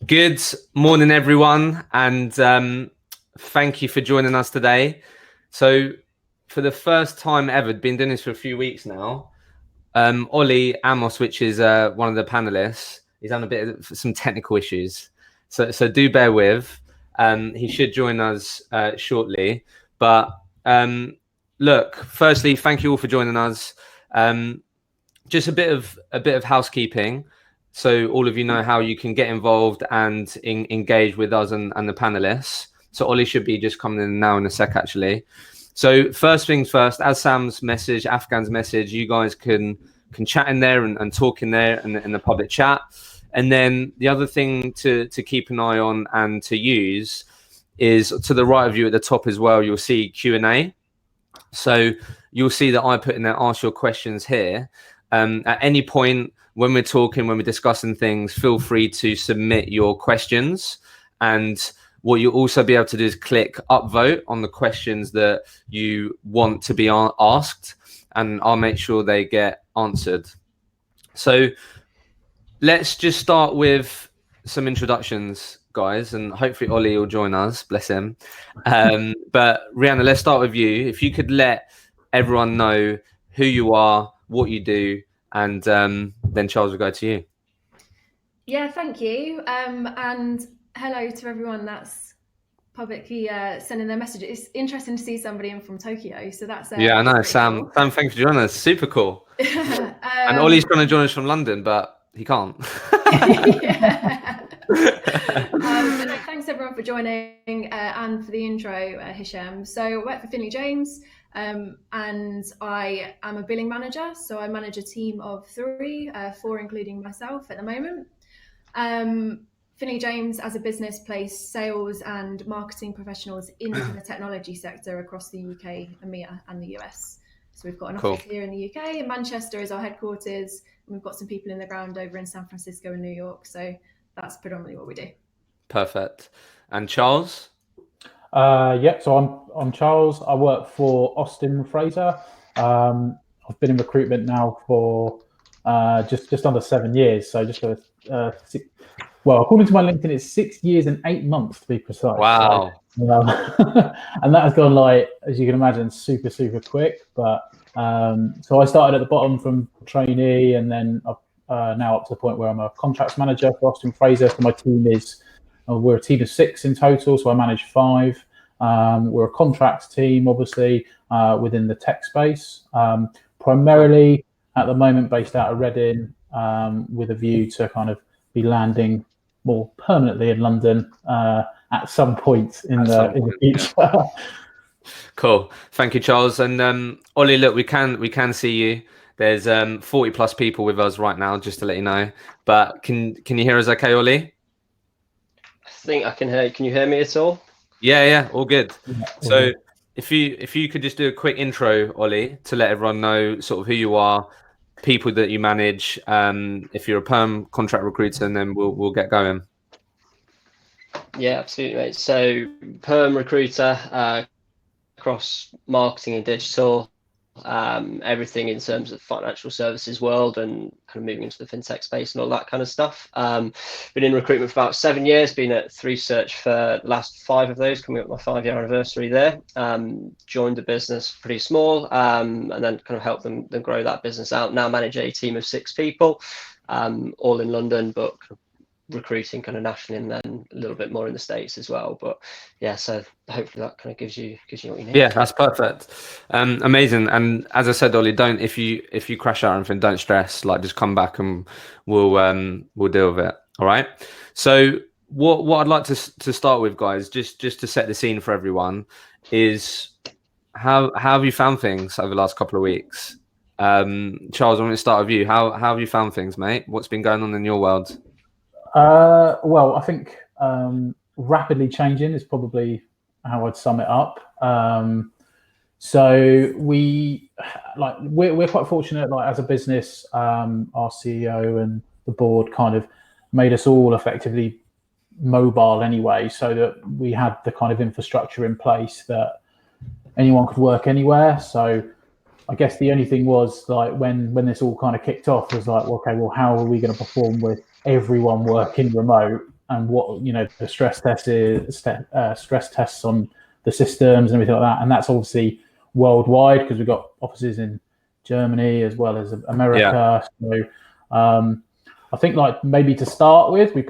Good morning, everyone, and thank you for joining us today. So, for the first time ever, been doing this for a few weeks now. Ollie Amos, which is one of the panelists, he's having a bit of some technical issues, so do bear with. He should join us shortly. But look, firstly, thank you all for joining us. Just a bit of housekeeping, so all of you know how you can get involved and engage with us and the panelists. So Ollie should be just coming in now in a sec, actually. So first things first, as Sam's message, Afghan's message, you guys can chat in there and talk in there in the public chat. And then the other thing to keep an eye on and to use is to the right of you at the top as well, you'll see Q&A. So you'll see that I put in there, ask your questions here. At any point when we're talking, when we're discussing things, feel free to submit your questions. And what you'll also be able to do is click upvote on the questions that you want to be asked, and I'll make sure they get answered. So let's just start with some introductions, guys, and hopefully Ollie will join us, bless him. But Rianna, let's start with you. If you could let everyone know who you are, what you do, and then Charles will go to you. Yeah, thank you. And hello to everyone that's publicly sending their messages. It's interesting to see somebody in from Tokyo. So that's yeah, I know. Sam, cool. Sam, thanks for joining us. Super cool. And Ollie's trying to join us from London, but he can't. Thanks everyone for joining and for the intro, Hisham. So I work for Finley James. And I am a billing manager, so I manage a team of 3, 4 including myself at the moment. Finley James as a business place sales and marketing professionals into the technology sector across the UK, EMEA and the US. So we've got an office here in the UK, and Manchester is our headquarters, and we've got some people in the ground over in San Francisco and New York. So that's predominantly what we do. Perfect. And Charles? So I'm Charles. I work for Austin Fraser. I've been in recruitment now for just under 7 years. So just according to my LinkedIn, it's 6 years and 8 months to be precise. Wow. So, and that has gone, like, as you can imagine, super quick. But so I started at the bottom from trainee, and then now up to the point where I'm a contracts manager for Austin Fraser. So my team is. We're a team of 6 in total, so I manage 5. We're a contracts team, obviously, within the tech space, primarily at the moment based out of Reading, with a view to kind of be landing more permanently in London at some point in the future. Yeah. Cool. Thank you, Charles. And Ollie, look, we can see you. There's 40 plus people with us right now, just to let you know. But can you hear us okay, Ollie? I think I can hear you. Can you hear me at all? Yeah, all good. So if you could just do a quick intro, Ollie, to let everyone know sort of who you are, people that you manage, if you're a perm contract recruiter, and then we'll get going. Yeah, absolutely, mate. So perm recruiter across marketing and digital, everything in terms of financial services world, and kind of moving into the fintech space and all that kind of stuff. Been in recruitment for about 7 years, been at 3Search for the last 5 of those, coming up my 5-year anniversary there. Joined the business pretty small, and then kind of helped them grow that business out. Now manage a team of 6 people, all in London, but recruiting kind of nationally, and then a little bit more in the States as well. But yeah, so hopefully that kind of gives you what you need. Yeah, that's perfect. Amazing. And as I said, Ollie, if you crash out or anything, don't stress. Like, just come back and we'll deal with it. All right. So what I'd like to start with, guys, just to set the scene for everyone, is how have you found things over the last couple of weeks? Charles, I want to start with you. How have you found things, mate? What's been going on in your world? Well, I think rapidly changing is probably how I'd sum it up. So we're quite fortunate, like, as a business, our CEO and the board kind of made us all effectively mobile anyway, so that we had the kind of infrastructure in place that anyone could work anywhere. So I guess the only thing was, like, when this all kind of kicked off, was like, okay, well, how are we going to perform with everyone working remote what the stress tests on the systems and everything like that, and that's obviously worldwide because we've got offices in Germany as well as America. So I think like maybe to start with, we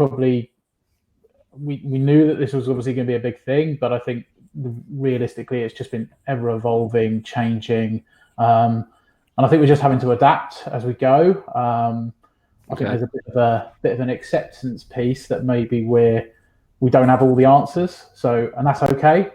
knew that this was obviously going to be a big thing, but I think realistically it's just been ever evolving, changing, and I think we're just having to adapt as we go. I think there's a bit of an acceptance piece that maybe we don't have all the answers, and that's okay.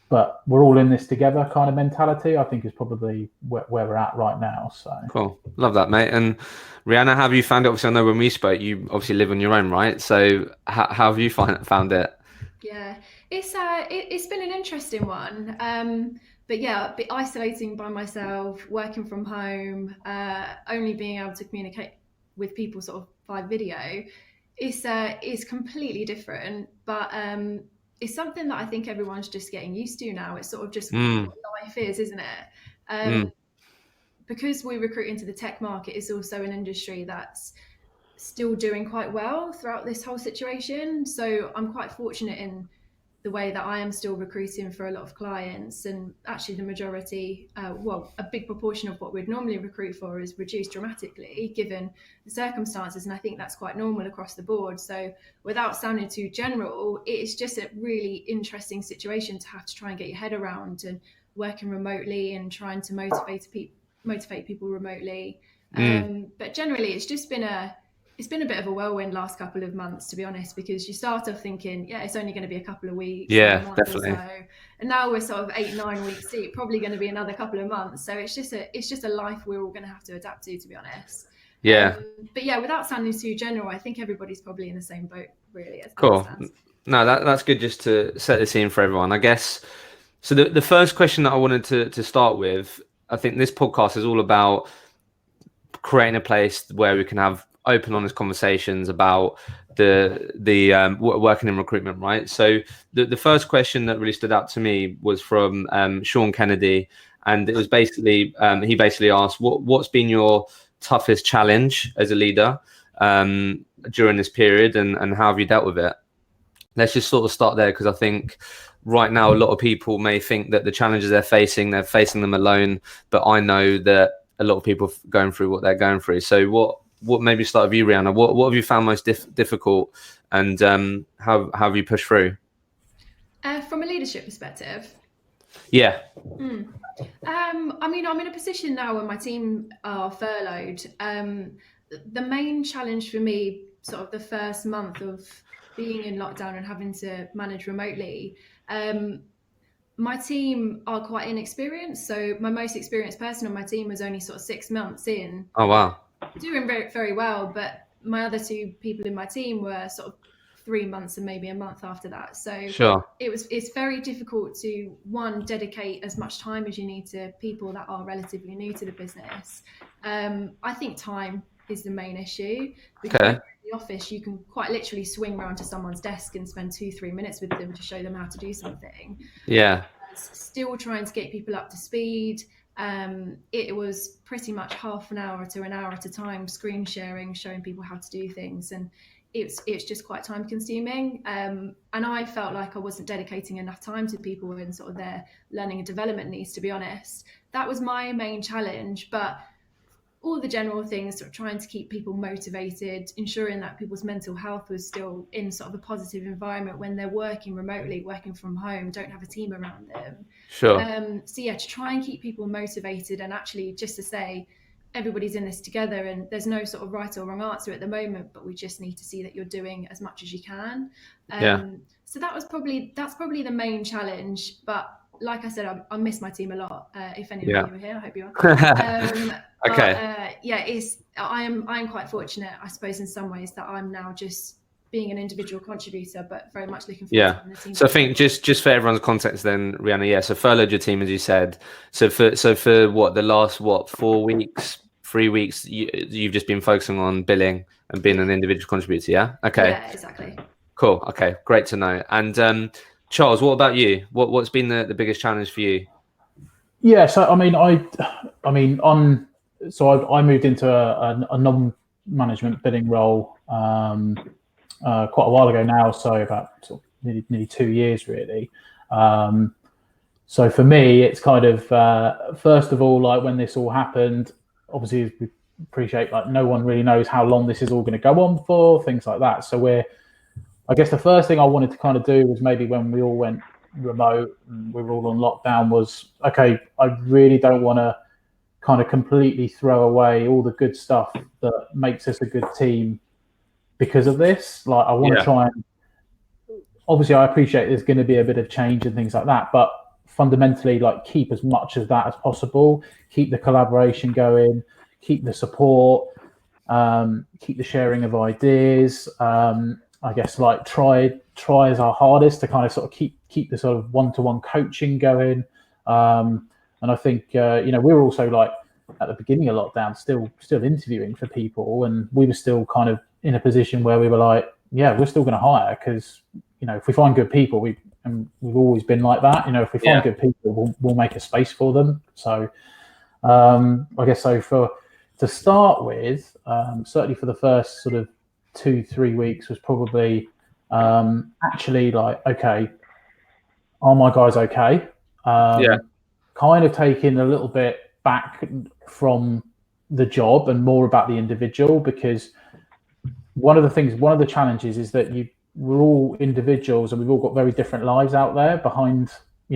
But we're all in this together kind of mentality, I think, is probably where we're at right now. So cool, love that, mate. And Rianna, how have you found it? Obviously, I know when we spoke, you obviously live on your own, right? So how have you found it? Yeah, it's been an interesting one. But yeah, isolating by myself, working from home, only being able to communicate with people sort of by video, is completely different. But it's something that I think everyone's just getting used to now. It's sort of just what life is, isn't it? Because we recruit into the tech market, it's also an industry that's still doing quite well throughout this whole situation. So I'm quite fortunate in the way that I am still recruiting for a lot of clients, and actually the majority, a big proportion of what we'd normally recruit for is reduced dramatically given the circumstances, and I think that's quite normal across the board. So without sounding too general, it's just a really interesting situation to have to try and get your head around, and working remotely and trying to motivate people remotely. But generally it's just been a bit of a whirlwind last couple of months, to be honest, because you start off thinking, yeah, it's only going to be a couple of weeks, definitely, and now we're sort of 8-9 weeks deep, probably going to be another couple of months. So it's just a life we're all going to have to adapt to be honest. But yeah, without sounding too general, I think everybody's probably in the same boat, really. Cool. No, that's good, just to set the scene for everyone, I guess. So the first question that I wanted to start with, I think this podcast is all about creating a place where we can have open, honest conversations about the working in recruitment, right? So the first question that really stood out to me was from Sean Kennedy, and it was basically he basically asked, what's been your toughest challenge as a leader during this period, and how have you dealt with it? Let's just sort of start there, because I think right now a lot of people may think that the challenges they're facing them alone, but I know that a lot of people going through what they're going through. So what maybe start with you, Rianna? What have you found most difficult, and how have you pushed through? From a leadership perspective? Yeah. I mean, I'm in a position now where my team are furloughed. The main challenge for me, sort of the first month of being in lockdown and having to manage remotely, my team are quite inexperienced. So my most experienced person on my team was only sort of 6 months in. Oh, wow. Doing very, very well. But my other 2 people in my team were sort of 3 months and maybe a month after that. So sure, it's very difficult to, one, dedicate as much time as you need to people that are relatively new to the business. I think time is the main issue, because when you're in the office, you can quite literally swing around to someone's desk and spend 2-3 minutes with them to show them how to do something. Still trying to get people up to speed. It was pretty much half an hour to an hour at a time, screen sharing, showing people how to do things, and it's just quite time consuming. And I felt like I wasn't dedicating enough time to people in sort of their learning and development needs, to be honest. That was my main challenge. But all the general things, sort of trying to keep people motivated, ensuring that people's mental health was still in sort of a positive environment when they're working remotely, working from home, don't have a team around them. Sure. So yeah, to try and keep people motivated, and actually just to say everybody's in this together, and there's no sort of right or wrong answer at the moment, but we just need to see that you're doing as much as you can. So that's probably the main challenge. But like I said, I miss my team a lot. If any of you are here, I hope you are. I am quite fortunate, I suppose, in some ways, that I'm now just being an individual contributor, but very much looking forward to having the team. So I think just for everyone's context then, Rianna, so furloughed your team, as you said. So for what, the last 4 weeks, 3 weeks, you've just been focusing on billing and being an individual contributor, yeah? Okay. Yeah, exactly. Cool. Okay, great to know. And Charles, what about you? What's been the biggest challenge for you? Yeah, so I moved into a non-management billing role quite a while ago now, so about sort of nearly 2 years really. So for me, it's kind of first of all, like when this all happened, obviously we appreciate like no one really knows how long this is all going to go on for, things like that. So I guess the first thing I wanted to kind of do was maybe when we all went remote and we were all on lockdown was, okay, I really don't want to kind of completely throw away all the good stuff that makes us a good team because of this. Like I want to try and, obviously I appreciate there's going to be a bit of change and things like that, but fundamentally like keep as much of that as possible, keep the collaboration going, keep the support, keep the sharing of ideas. I guess like try as our hardest to kind of sort of keep the sort of one-to-one coaching going. And I think we were also like at the beginning of lockdown still interviewing for people, and we were still kind of in a position where we were like, yeah, we're still going to hire because if we find good people, we've always been like that. If we find good people, we'll make a space for them. So I guess so to start with, certainly for the first sort of 2-3 weeks was probably actually like, okay, are my guys okay? Kind of taking a little bit back from the job and more about the individual, because one of the challenges is that we're all individuals and we've all got very different lives out there behind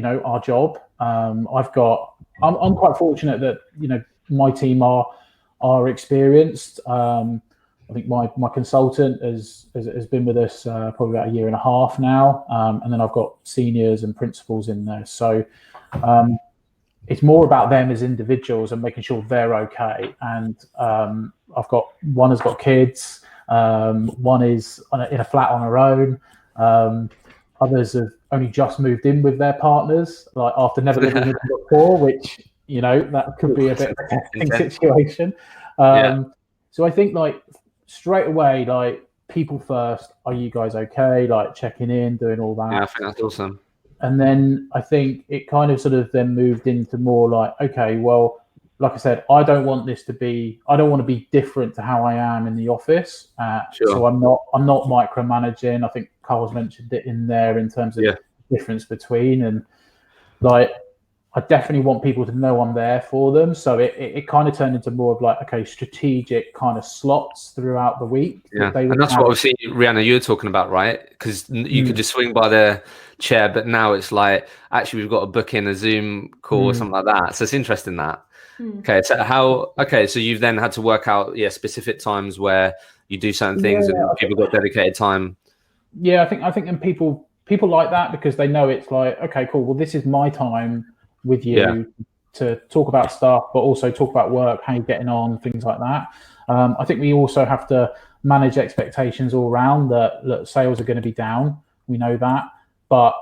our job. I'm quite fortunate that my team are experienced. I think my consultant has been with us probably about 1.5 years now, and then I've got seniors and principals in there. So it's more about them as individuals and making sure they're okay. And I've got one has got kids, one is in a flat on her own. Others have only just moved in with their partners, like after never living with them before, which that could be a bit of a testing situation. So I think like straight away, like people first. Are you guys okay? Like checking in, doing all that. Yeah, I think that's awesome. And then I think it kind of sort of then moved into more like, okay, well, like I said, I don't want to be different to how I am in the office. So I'm not micromanaging. I think Carl's mentioned it in there in terms of difference between, and like, I definitely want people to know I'm there for them. So it kind of turned into more of like, okay, strategic kind of slots throughout the week. Yeah, and that's what obviously, Rianna, you're talking about, right? Because you could just swing by their chair, but now it's like, actually, we've got to book in a Zoom call or something like that. So it's interesting that. Okay, so you've then had to work out, specific times where you do certain things and people got dedicated time. Yeah, I think and people like that because they know it's like, okay, cool. Well, this is my time with you to talk about stuff, but also talk about work, how you're getting on, things like that. I think we also have to manage expectations all around that. Look, sales are going to be down. We know that, but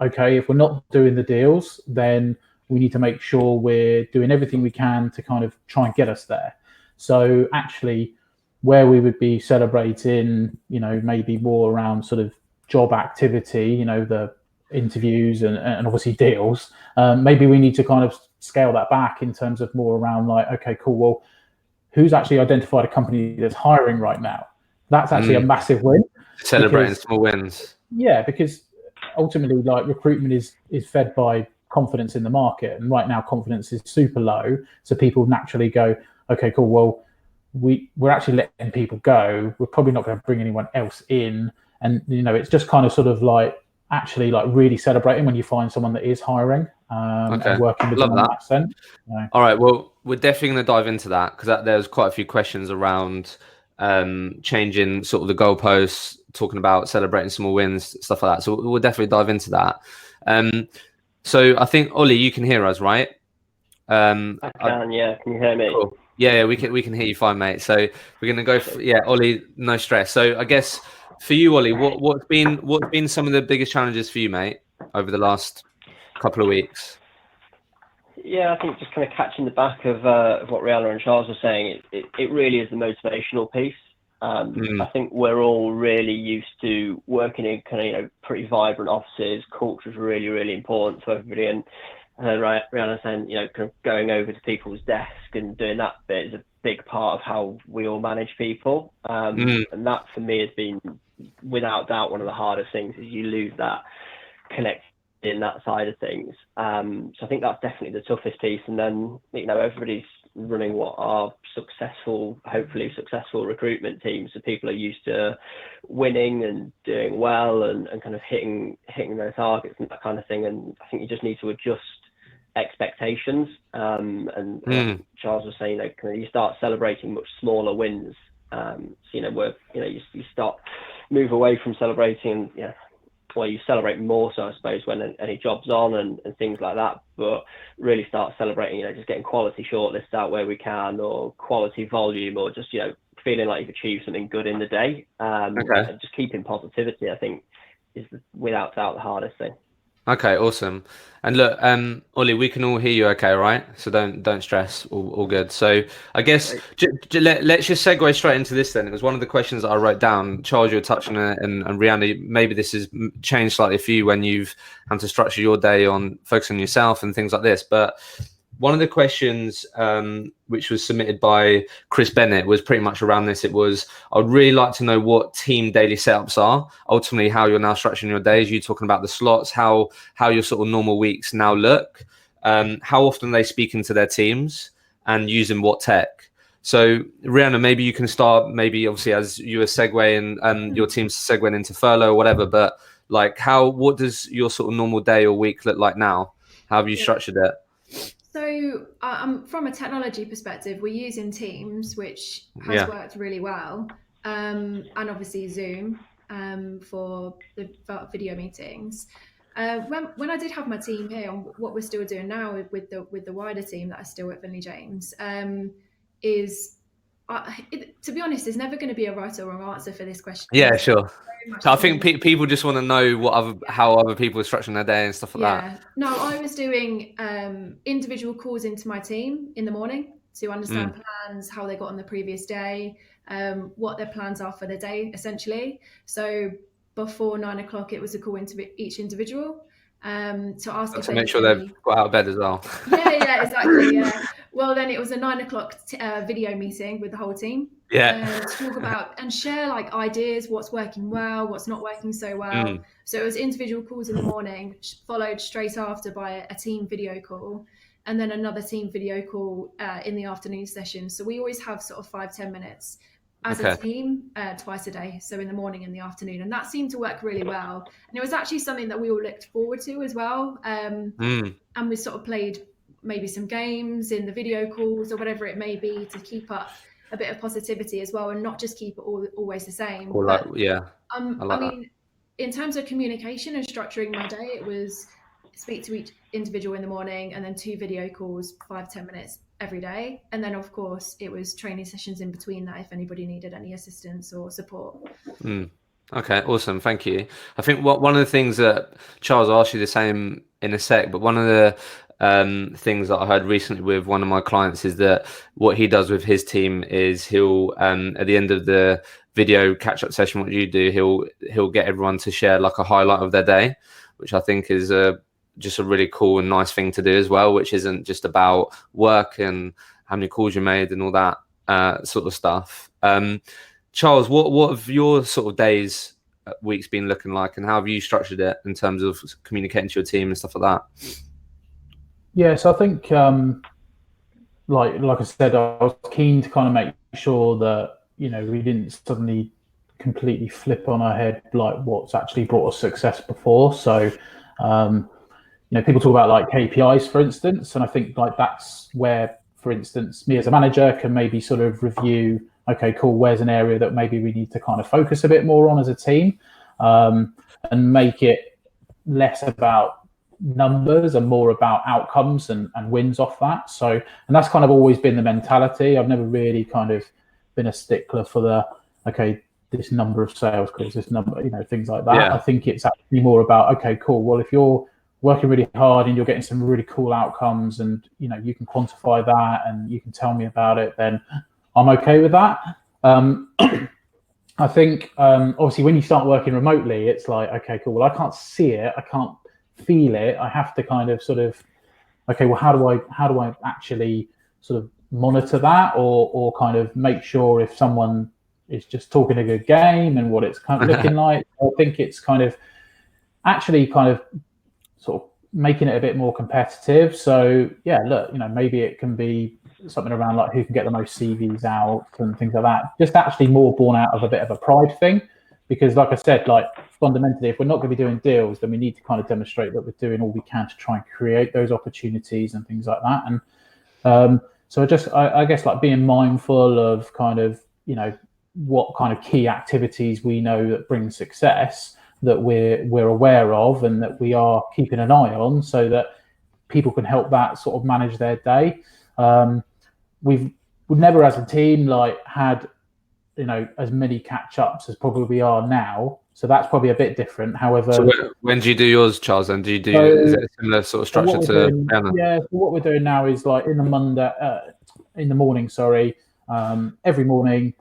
okay, if we're not doing the deals, then we need to make sure we're doing everything we can to kind of try and get us there. So actually, where we would be celebrating, maybe more around sort of job activity, the interviews and obviously deals, maybe we need to kind of scale that back in terms of more around like, okay, cool, well, who's actually identified a company that's hiring right now? That's actually a massive win. Celebrating small wins. Yeah, because ultimately, like, recruitment is fed by confidence in the market, and right now confidence is super low, so people naturally go, okay, cool, well, we're actually letting people go, we're probably not going to bring anyone else in, and it's just kind of sort of like actually like really celebrating when you find someone that is hiring and working with them in that sense. All right, well, we're definitely going to dive into that because there's quite a few questions around changing sort of the goalposts, talking about celebrating small wins, stuff like that. So we'll definitely dive into that. So I think, Ollie, you can hear us, right? I can, yeah. Can you hear me? Cool. Yeah, we can hear you fine, mate. So we're going to go Ollie, no stress. So I guess for you, Ollie, what's been some of the biggest challenges for you, mate, over the last couple of weeks? Yeah, I think just kind of catching the back of what Rianna and Charles were saying, it really is the motivational piece. I think we're all really used to working in kind of pretty vibrant offices. Culture is really, really important to everybody, and I heard Rianna saying, kind of going over to people's desk and doing that bit is a big part of how we all manage people. And that for me has been, without doubt, one of the hardest things is you lose that connect in that side of things. So I think that's definitely the toughest piece. And then, everybody's running what are hopefully successful recruitment teams. So people are used to winning and doing well and kind of hitting their targets and that kind of thing. And I think you just need to adjust expectations. Charles was saying, you start celebrating much smaller wins. So, where, you start move away from celebrating, well, you celebrate more so, I suppose, when any job's on and things like that, but really start celebrating, just getting quality shortlists out where we can, or quality volume, or just, feeling like you've achieved something good in the day. And just keeping positivity, I think, is without doubt the hardest thing. Okay, awesome. And look, Ollie, we can all hear you okay, right? So don't stress, all good. So I guess let's just segue straight into this then. It was one of the questions that I wrote down. Charles, you were touching on it, and Rianna, maybe this has changed slightly for you when you've had to structure your day on focusing on yourself and things like this. But one of the questions which was submitted by Chris Bennett was pretty much around this. It was, I'd really like to know what team daily setups are, ultimately how you're now structuring your days. You talking about the slots, how your sort of normal weeks now look, how often they speak into their teams and using what tech. So Rianna, maybe you can start, maybe obviously as you were segueing and your team's segueing into furlough or whatever, but like what does your sort of normal day or week look like now? How have you structured it? So from a technology perspective, we're using Teams, which has worked really well, and obviously Zoom for the video meetings. When I did have my team here, and what we're still doing now with the wider team that is still at Finley James, to be honest, there's never going to be a right or wrong answer for this question. Yeah, sure. I think people just want to know how other people are structuring their day and stuff like that. No, I was doing individual calls into my team in the morning to understand plans, how they got on the previous day, what their plans are for the day, essentially. So before 9 o'clock, it was a call into each individual to ask if to make sure they've got out of bed as well. Yeah, exactly. Yeah. Well, then it was a 9 o'clock video meeting with the whole team. To talk about and share like ideas, what's working well, what's not working so well. So it was individual calls in the morning, followed straight after by a team video call, and then another team video call in the afternoon session. So we always have sort of 5-10 minutes as a team twice a day, so in the morning and the afternoon, and that seemed to work really well. And it was actually something that we all looked forward to as well. And we sort of played maybe some games in the video calls or whatever it may be to keep up a bit of positivity as well, and not just keep it always the same. I mean, in terms of communication and structuring my day, it was speak to each individual in the morning and then 2 video calls, 5-10 minutes every day. And then of course it was training sessions in between that if anybody needed any assistance or support. Okay, awesome. Thank you. I think one of the things that Charles, I'll ask you the same in a sec, but one of the things that I heard recently with one of my clients is that what he does with his team is he'll at the end of the video catch-up session, what you do, he'll get everyone to share like a highlight of their day, which I think is just a really cool and nice thing to do as well, which isn't just about work and how many calls you made and all that sort of stuff. Charles, what have your sort of days, weeks been looking like, and how have you structured it in terms of communicating to your team and stuff like that? Yeah, so I think, like I said, I was keen to kind of make sure that, we didn't suddenly completely flip on our head like what's actually brought us success before. So, people talk about like KPIs, for instance, and I think like that's where, for instance, me as a manager can maybe sort of review, okay, cool, where's an area that maybe we need to kind of focus a bit more on as a team, and make it less about numbers and more about outcomes and wins off that. So, and that's kind of always been the mentality. I've never really kind of been a stickler for this number of sales calls, this number, things like that. I think it's actually more about, okay, cool, well, if you're working really hard and you're getting some really cool outcomes and you can quantify that and you can tell me about it, then I'm okay with that. I think obviously when you start working remotely, it's like, okay, cool, well, I can't see it, I can't feel it, I have to kind of sort of okay, well, how do I actually sort of monitor that, or kind of make sure if someone is just talking a good game and what it's kind of looking like. I think it's kind of actually kind of sort of making it a bit more competitive. So yeah, look, maybe it can be something around like who can get the most CVs out and things like that. Just actually more born out of a bit of a pride thing, because like I said, like fundamentally, if we're not going to be doing deals, then we need to kind of demonstrate that we're doing all we can to try and create those opportunities and things like that. And so I guess like being mindful of kind of, what kind of key activities we know that bring success that we're aware of and that we are keeping an eye on, so that people can help that sort of manage their day. We've never as a team like had as many catch-ups as probably we are now, so that's probably a bit different. However, so when do you do yours, Charles? And is it a similar sort of structure to Rianna? Yeah, so what we're doing now is like in the morning, every morning,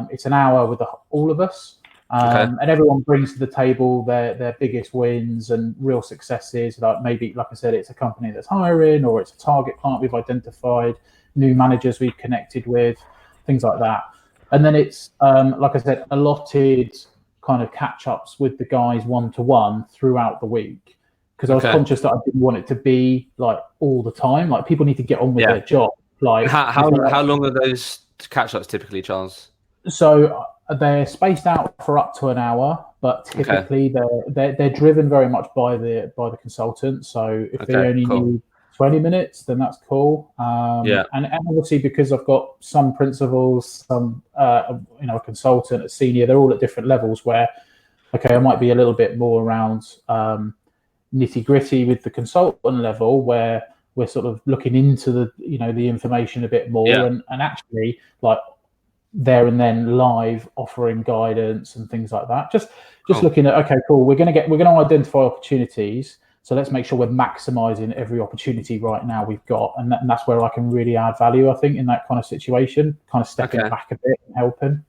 it's an hour with all of us, and everyone brings to the table their biggest wins and real successes. Like maybe, like I said, it's a company that's hiring, or it's a target client we've identified, new managers we've connected with, things like that. And then it's, like I said, allotted kind of catch-ups with the guys one-to-one throughout the week, because I was conscious that I didn't want it to be like all the time. Like people need to get on with their job. Like how long are those catch-ups typically, Charles? So they're spaced out for up to an hour, but typically they're driven very much by the consultant. So if they only need 20 minutes, then that's cool. And obviously, because I've got some principals, some a consultant, a senior, they're all at different levels where, I might be a little bit more around nitty gritty with the consultant level, where we're sort of looking into the information a bit more and actually like there and then live offering guidance and things like that. Just looking at, we're going to identify opportunities. So let's make sure we're maximizing every opportunity right now we've got. And that's where I can really add value, I think, in that kind of situation, kind of stepping back a bit and helping.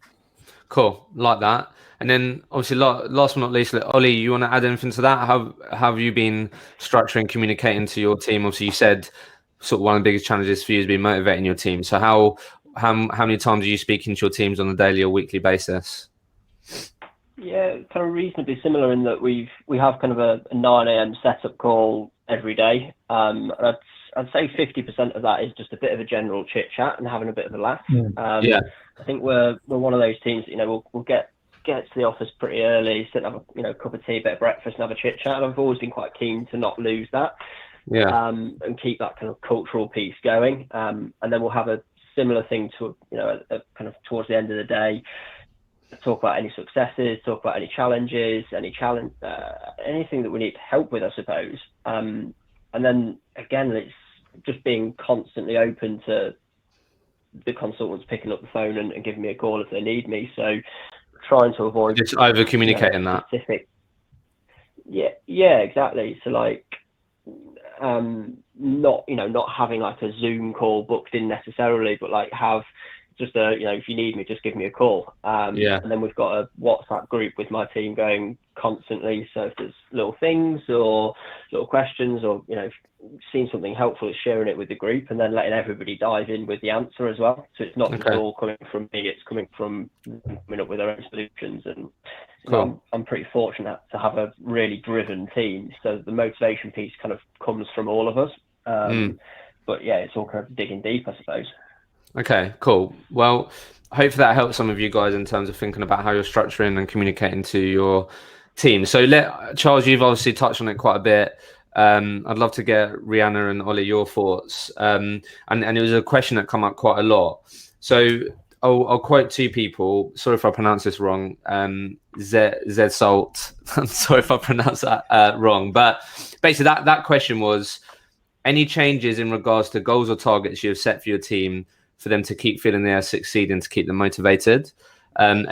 Cool. Like that. And then obviously last but not least, Ollie, you want to add anything to that? How have you been structuring, communicating to your team? Obviously you said sort of one of the biggest challenges for you has been motivating your team. So how many times are you speaking to your teams on a daily or weekly basis? Yeah, kind of reasonably similar in that we have kind of a 9 a.m. setup call every day. I'd say 50% of that is just a bit of a general chit chat and having a bit of a laugh. I think we're one of those teams that, we'll get to the office pretty early, sit and have a cup of tea, bit of breakfast, and have a chit chat. And I've always been quite keen to not lose that, and keep that kind of cultural piece going. And then we'll have a similar thing to a kind of towards the end of the day, talk about any successes, talk about any challenges, anything that we need help with, I suppose. And then again, it's just being constantly open to the consultants picking up the phone and giving me a call if they need me. So trying to avoid just over communicating that. Yeah, exactly. So like not having like a Zoom call booked in necessarily, but like have just if you need me, just give me a call. And then we've got a WhatsApp group with my team going constantly. So if there's little things or little questions or, seeing something helpful, is sharing it with the group and then letting everybody dive in with the answer as well. So it's not just all coming from me, it's coming from coming up with their own solutions. And I'm pretty fortunate to have a really driven team. So the motivation piece kind of comes from all of us. But yeah, it's all kind of digging deep, I suppose. Okay, cool. Well, hopefully that helps some of you guys in terms of thinking about how you're structuring and communicating to your team. So Charles, you've obviously touched on it quite a bit. I'd love to get Rianna and Ollie your thoughts. And it was a question that come up quite a lot. So I'll quote two people. Sorry if I pronounce this wrong. Zed Salt. I'm sorry if I pronounce that wrong. But basically that question was, any changes in regards to goals or targets you have set for your team for them to keep feeling they are succeeding, to keep them motivated? And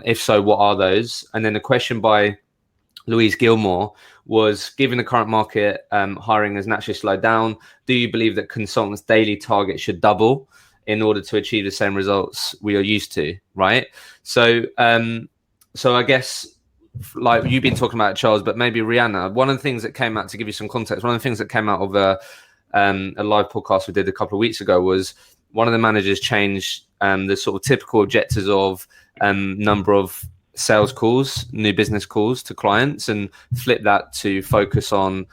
if so, what are those? And then the question by Louise Gilmore was, given the current market, hiring has naturally slowed down, do you believe that consultants' daily target should double in order to achieve the same results we are used to, right? So I guess like you've been talking about, Charles, but maybe Rianna, one of the things that came out, to give you some context, one of the things that came out of a live podcast we did a couple of weeks ago was one of the managers changed the sort of typical objectives of number of sales calls, new business calls to clients, and flip that to focus on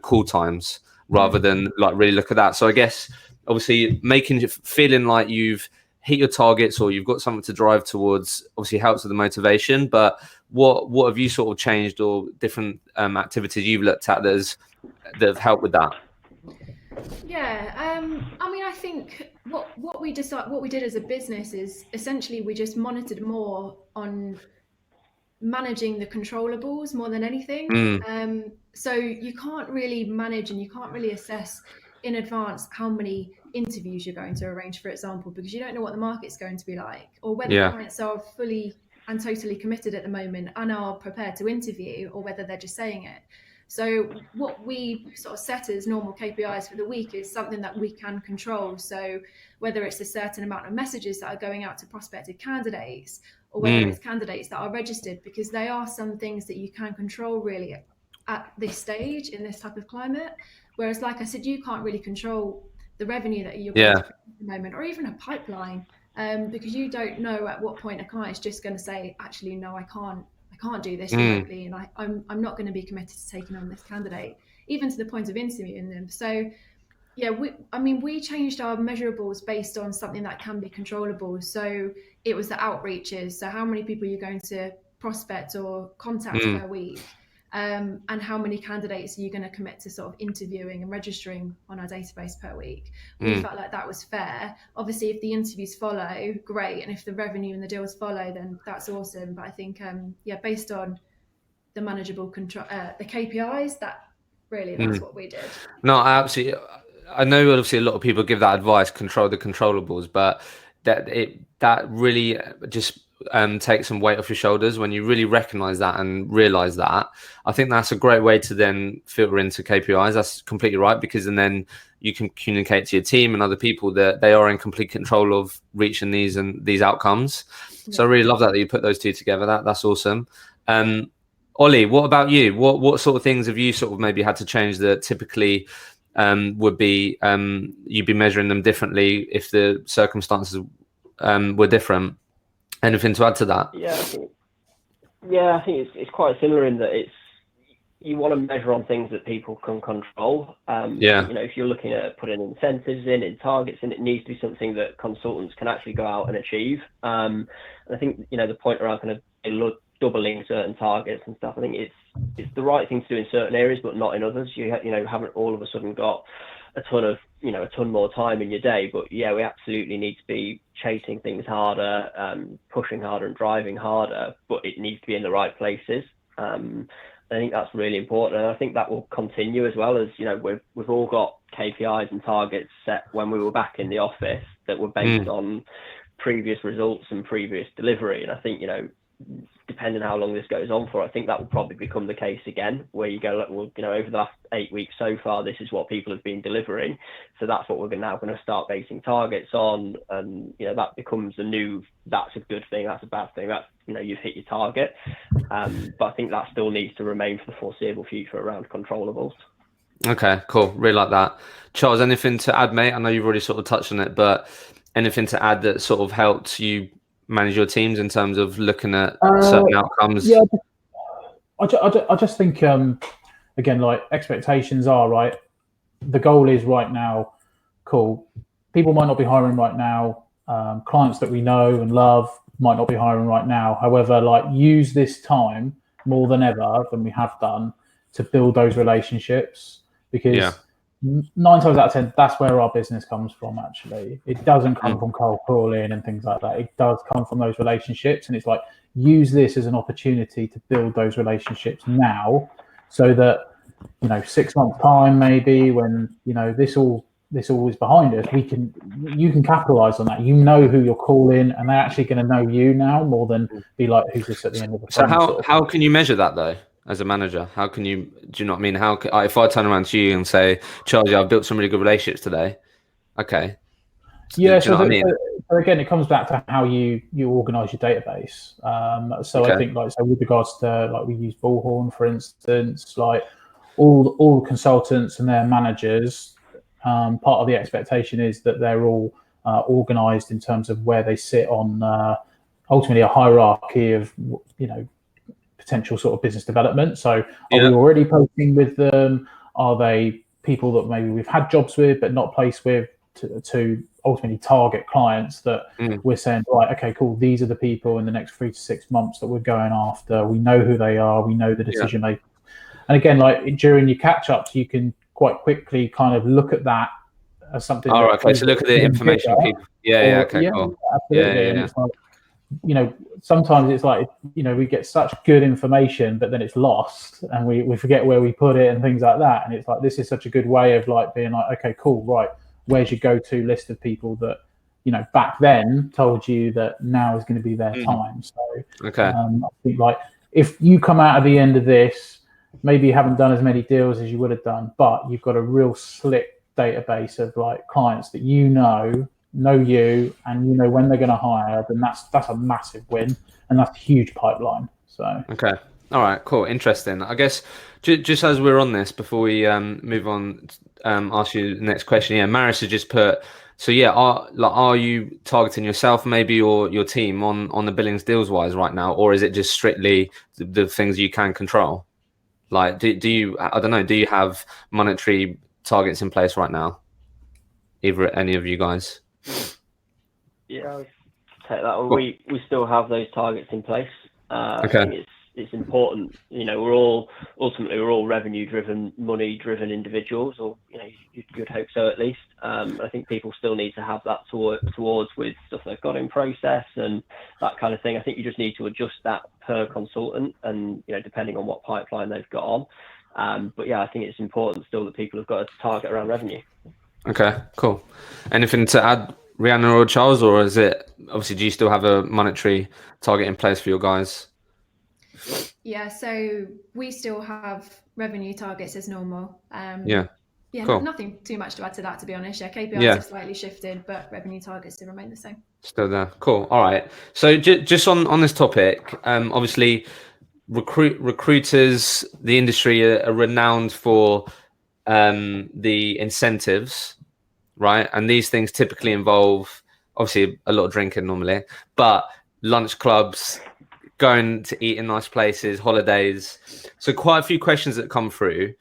call times rather than like really look at that. So I guess obviously feeling like you've hit your targets or you've got something to drive towards obviously helps with the motivation. But what have you sort of changed, or different activities you've looked at that have helped with that? Yeah, I mean, I think what we did as a business is essentially we just monitored more on managing the controllables more than anything. So you can't really manage and you can't really assess in advance how many interviews you're going to arrange, for example, because you don't know what the market's going to be like, or whether clients are fully and totally committed at the moment and are prepared to interview, or whether they're just saying it. So what we sort of set as normal KPIs for the week is something that we can control. So whether it's a certain amount of messages that are going out to prospective candidates, or whether it's candidates that are registered, because they are some things that you can control really at this stage in this type of climate. Whereas, like I said, you can't really control the revenue that you're going to at the moment, or even a pipeline, because you don't know at what point a client's just going to say, actually, no, I can't do this remotely, and I'm not going to be committed to taking on this candidate, even to the point of interviewing them. So yeah, we changed our measurables based on something that can be controllable. So it was the outreaches. So how many people you're going to prospect or contact per week, and how many candidates are you going to commit to sort of interviewing and registering on our database per week. We felt like that was fair. Obviously, if the interviews follow, great, and if the revenue and the deals follow, then that's awesome. But I think based on the manageable control, the KPIs, that's what we did. No, absolutely. I know obviously a lot of people give that advice, control the controllables, but that really just take some weight off your shoulders when you really recognize that and realize that. I think that's a great way to then filter into KPIs. That's completely right, because then you can communicate to your team and other people that they are in complete control of reaching these outcomes. So I really love that you put those two together. That's awesome. Ollie, what about you? What sort of things have you sort of maybe had to change that typically would be you'd be measuring them differently if the circumstances were different? Anything to add to that? I think it's quite similar in that you want to measure on things that people can control. If you're looking at putting incentives in targets, and it needs to be something that consultants can actually go out and achieve. And I think the point around kind of doubling certain targets and stuff, I think it's the right thing to do in certain areas, but not in others. You haven't all of a sudden got a ton more time in your day, but we absolutely need to be chasing things harder, pushing harder and driving harder, but it needs to be in the right places. I think that's really important, and I think that will continue as well. As we've all got KPIs and targets set when we were back in the office that were based on previous results and previous delivery, and I think depending how long this goes on for, I think that will probably become the case again, where you go, over the last 8 weeks so far, this is what people have been delivering. So that's what we're now going to start basing targets on. And, that becomes that's a good thing, that's a bad thing, that's, you've hit your target. But I think that still needs to remain for the foreseeable future around controllables. Okay, cool. Really like that. Charles, anything to add, mate? I know you've already sort of touched on it, but anything to add that sort of helped you manage your teams in terms of looking at certain outcomes? Yeah, I just think again, like, expectations are right. The goal is right now, cool. People might not be hiring right now. Clients that we know and love might not be hiring right now. However, like, use this time more than ever than we have done to build those relationships, because 9 times out of 10, that's where our business comes from. Actually, it doesn't come from cold calling and things like that. It does come from those relationships, and it's like, use this as an opportunity to build those relationships now, so that 6 months time, maybe, when this all is behind us, you can capitalize on that. Who you're calling, and they're actually going to know you now more than be like, who's this at the end of the phone. So how can you measure that though? As a manager, how can you? Do you know what I mean? If I turn around to you and say, Charlie, I've built some really good relationships today. Okay. Yeah, Do you know what I mean? so again, it comes back to how you organise your database. Okay. I think, like, so with regards to, like, we use Bullhorn, for instance, like all the consultants and their managers. Part of the expectation is that they're all organised in terms of where they sit on ultimately a hierarchy of potential sort of business development. So are we already posting with them? Are they people that maybe we've had jobs with but not placed with, to ultimately target clients that we're saying, right, okay, cool, these are the people in the next 3 to 6 months that we're going after. We know who they are. We know the decision makers. And again, like during your catch-ups, you can quite quickly kind of look at that as something. All right, okay. So look at the information people. Yeah, okay, cool. Absolutely. Yeah. And it's like, sometimes it's like, we get such good information, but then it's lost and we forget where we put it and things like that. And it's like, this is such a good way of like being like, okay, cool, right, where's your go-to list of people that, back then told you that now is going to be their time. So I think, like, if you come out of the end of this, maybe you haven't done as many deals as you would have done, but you've got a real slick database of like clients that know you, and when they're going to hire, then that's a massive win, and that's a huge pipeline. So okay, all right, cool, interesting. I guess just as we're on this, before we move on, ask you the next question. Yeah, Maris has just put. So yeah, are you targeting yourself, maybe, or your team on the billings deals wise right now, or is it just strictly the things you can control? Like, do you, I don't know, do you have monetary targets in place right now? Either any of you guys? Yeah, I'll take that one. We still have those targets in place. I think it's important. We're all revenue-driven, money-driven individuals, or you'd hope so at least. I think people still need to have that to work towards with stuff they've got in process and that kind of thing. I think you just need to adjust that per consultant, and depending on what pipeline they've got on. But yeah, I think it's important still that people have got a target around revenue. Okay, cool. Anything to add, Rianna or Charles, or is it, obviously, do you still have a monetary target in place for your guys? Yeah, so we still have revenue targets as normal. Cool. Nothing too much to add to that, to be honest. KPIs have slightly shifted, but revenue targets still remain the same. Still there. Cool. All right. So just on this topic, obviously, recruiters, the industry are renowned for the incentives, right? And these things typically involve, obviously, a lot of drinking normally, but lunch clubs, going to eat in nice places, holidays. So quite a few questions that come through.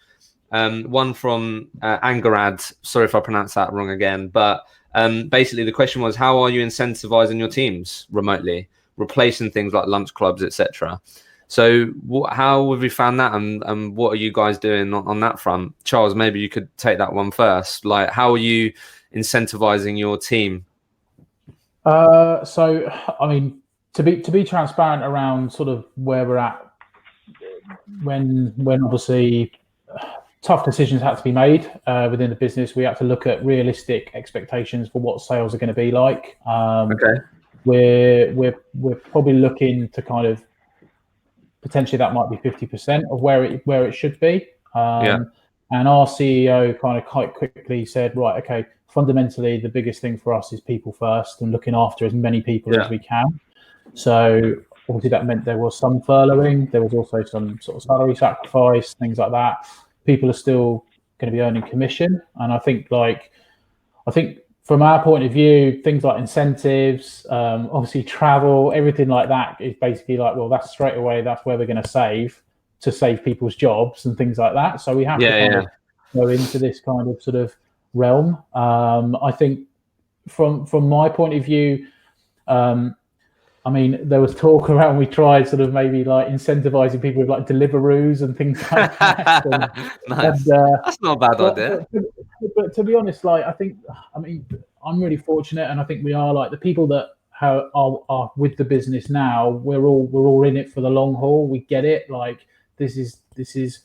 One from Angarad, sorry if I pronounced that wrong again, but basically the question was, how are you incentivizing your teams remotely, replacing things like lunch clubs, etc.? So how have you found that, and what are you guys doing on that front? Charles, maybe you could take that one first. Like, how are you incentivizing your team? So, I mean, to be transparent around sort of where we're at, when obviously tough decisions had to be made within the business, we had to look at realistic expectations for what sales are going to be like. We're probably looking to kind of, potentially that might be 50% of where it should be. And our CEO kind of quite quickly said, right, okay, fundamentally the biggest thing for us is people first and looking after as many people as we can. So obviously that meant there was some furloughing, there was also some sort of salary sacrifice, things like that. People are still going to be earning commission, and I think from our point of view, things like incentives, obviously travel, everything like that is basically like, well, that's straight away, that's where we're going to save people's jobs and things like that. So we have to kind of go into this kind of sort of realm. I think from my point of view, I mean, there was talk around, we tried sort of maybe like incentivizing people with like Deliveroos and things like that. Nice. That's not a bad idea. But to be honest, like, I mean, I'm really fortunate, and I think we are, like, the people that are with the business now, we're all in it for the long haul. We get it. Like, this is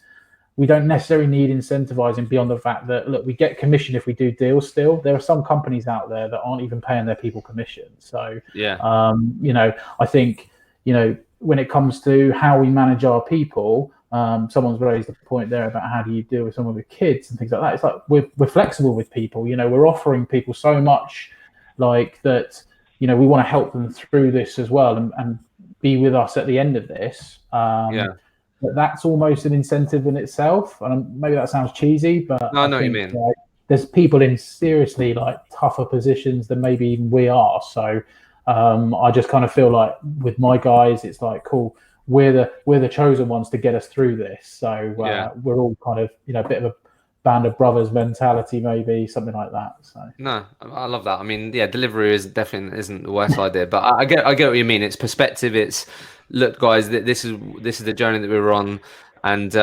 we don't necessarily need incentivizing beyond the fact that, look, we get commission if we do deals still. There are some companies out there that aren't even paying their people commission. So, I think, when it comes to how we manage our people, someone's raised the point there about how do you deal with someone with kids and things like that. It's like we're flexible with people. We're offering people so much like that, you know, we want to help them through this as well and be with us at the end of this. But that's almost an incentive in itself. And maybe that sounds cheesy, but No, I know think, what you mean. like, there's people in seriously like tougher positions than maybe even we are. So I just kind of feel like with my guys, it's like, cool, we're the chosen ones to get us through this. So we're all kind of, you know, a bit of a band of brothers mentality, maybe something like that. So no, I love that. I mean, yeah, delivery is definitely isn't the worst idea, but I get what you mean. It's perspective. It's look, guys, this is the journey that we were on, and